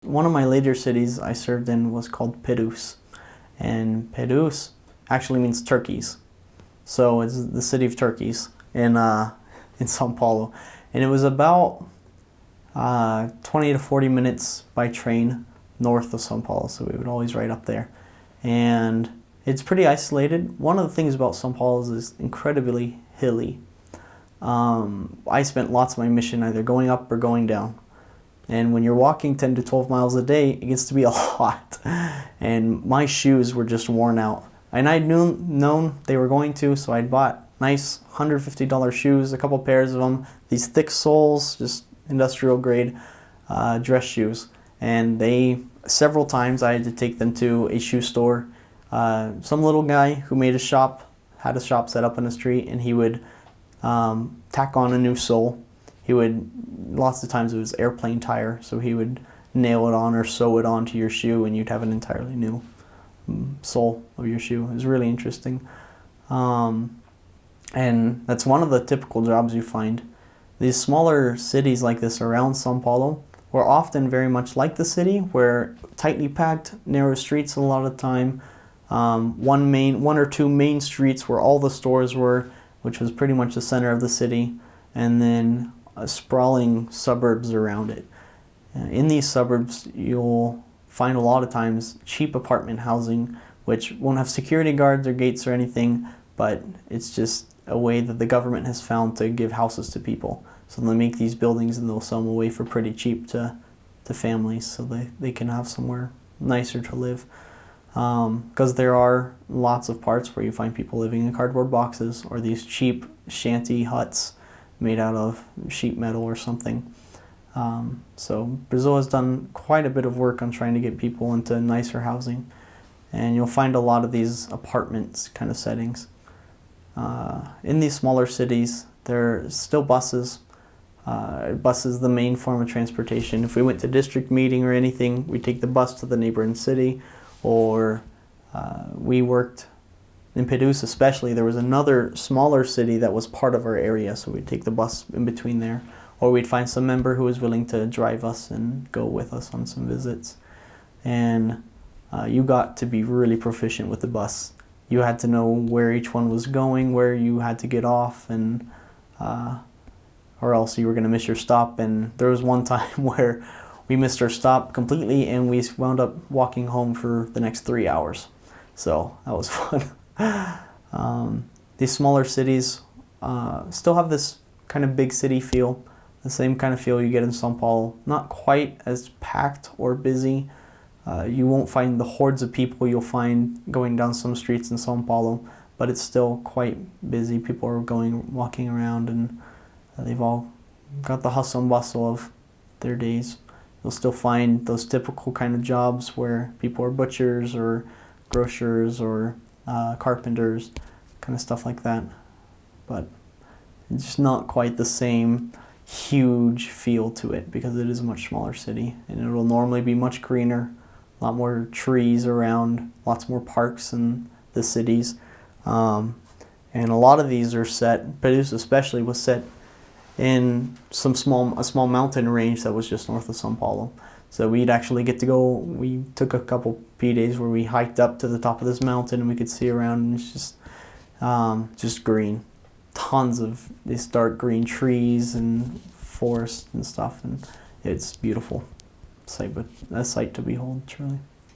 one of my later cities I served in was called Perus, and Perus actually means turkeys. So it's the city of turkeys in Sao Paulo, and it was about 20 to 40 minutes by train north of Sao Paulo. So we would always ride up there, and it's pretty isolated. One of the things about Sao Paulo is it's incredibly hilly. I spent lots of my mission either going up or going down. And when you're walking 10 to 12 miles a day, it gets to be a lot. And my shoes were just worn out. And I'd known they were going to, so I'd bought nice $150 shoes, a couple pairs of them, these thick soles, just industrial grade dress shoes. And several times I had to take them to a shoe store. Some little guy who had a shop set up in the street, and he would tack on a new sole. Lots of times it was airplane tire, so he would nail it on or sew it onto your shoe, and you'd have an entirely new sole of your shoe. It was really interesting. And that's one of the typical jobs you find. These smaller cities like this around Sao Paulo were often very much like the city, where tightly packed, narrow streets a lot of the time. One or two main streets where all the stores were, which was pretty much the center of the city, and then sprawling suburbs around it. In these suburbs, you'll find a lot of times cheap apartment housing, which won't have security guards or gates or anything, but it's just a way that the government has found to give houses to people. So they make these buildings and they'll sell them away for pretty cheap to families, so they can have somewhere nicer to live. Because there are lots of parts where you find people living in cardboard boxes or these cheap shanty huts made out of sheet metal or something. So Brazil has done quite a bit of work on trying to get people into nicer housing, and you'll find a lot of these apartments kind of settings. In these smaller cities, there are still buses. Bus is the main form of transportation. If we went to district meeting or anything, we'd take the bus to the neighboring city, or we worked in Perus especially. There was another smaller city that was part of our area, so we'd take the bus in between there, or we'd find some member who was willing to drive us and go with us on some visits. And you got to be really proficient with the bus. You had to know where each one was going, where you had to get off, and or else you were going to miss your stop. And there was one time where we missed our stop completely, and we wound up walking home for the next 3 hours. So that was fun. These smaller cities still have this kind of big city feel, the same kind of feel you get in Sao Paulo. Not quite as packed or busy. You won't find the hordes of people you'll find going down some streets in Sao Paulo, but it's still quite busy. People are walking around, and they've all got the hustle and bustle of their days. You'll still find those typical kind of jobs where people are butchers or grocers or carpenters, kind of stuff like that. But it's just not quite the same huge feel to it, because it is a much smaller city, and it'll normally be much greener, a lot more trees around, lots more parks in the cities. And a lot of these are set, Perus especially was set in a small mountain range that was just north of Sao Paulo. So we'd actually get to go, we took a couple days where we hiked up to the top of this mountain and we could see around, and it's just green. Tons of these dark green trees and forests and stuff, and it's beautiful. A sight to behold, truly.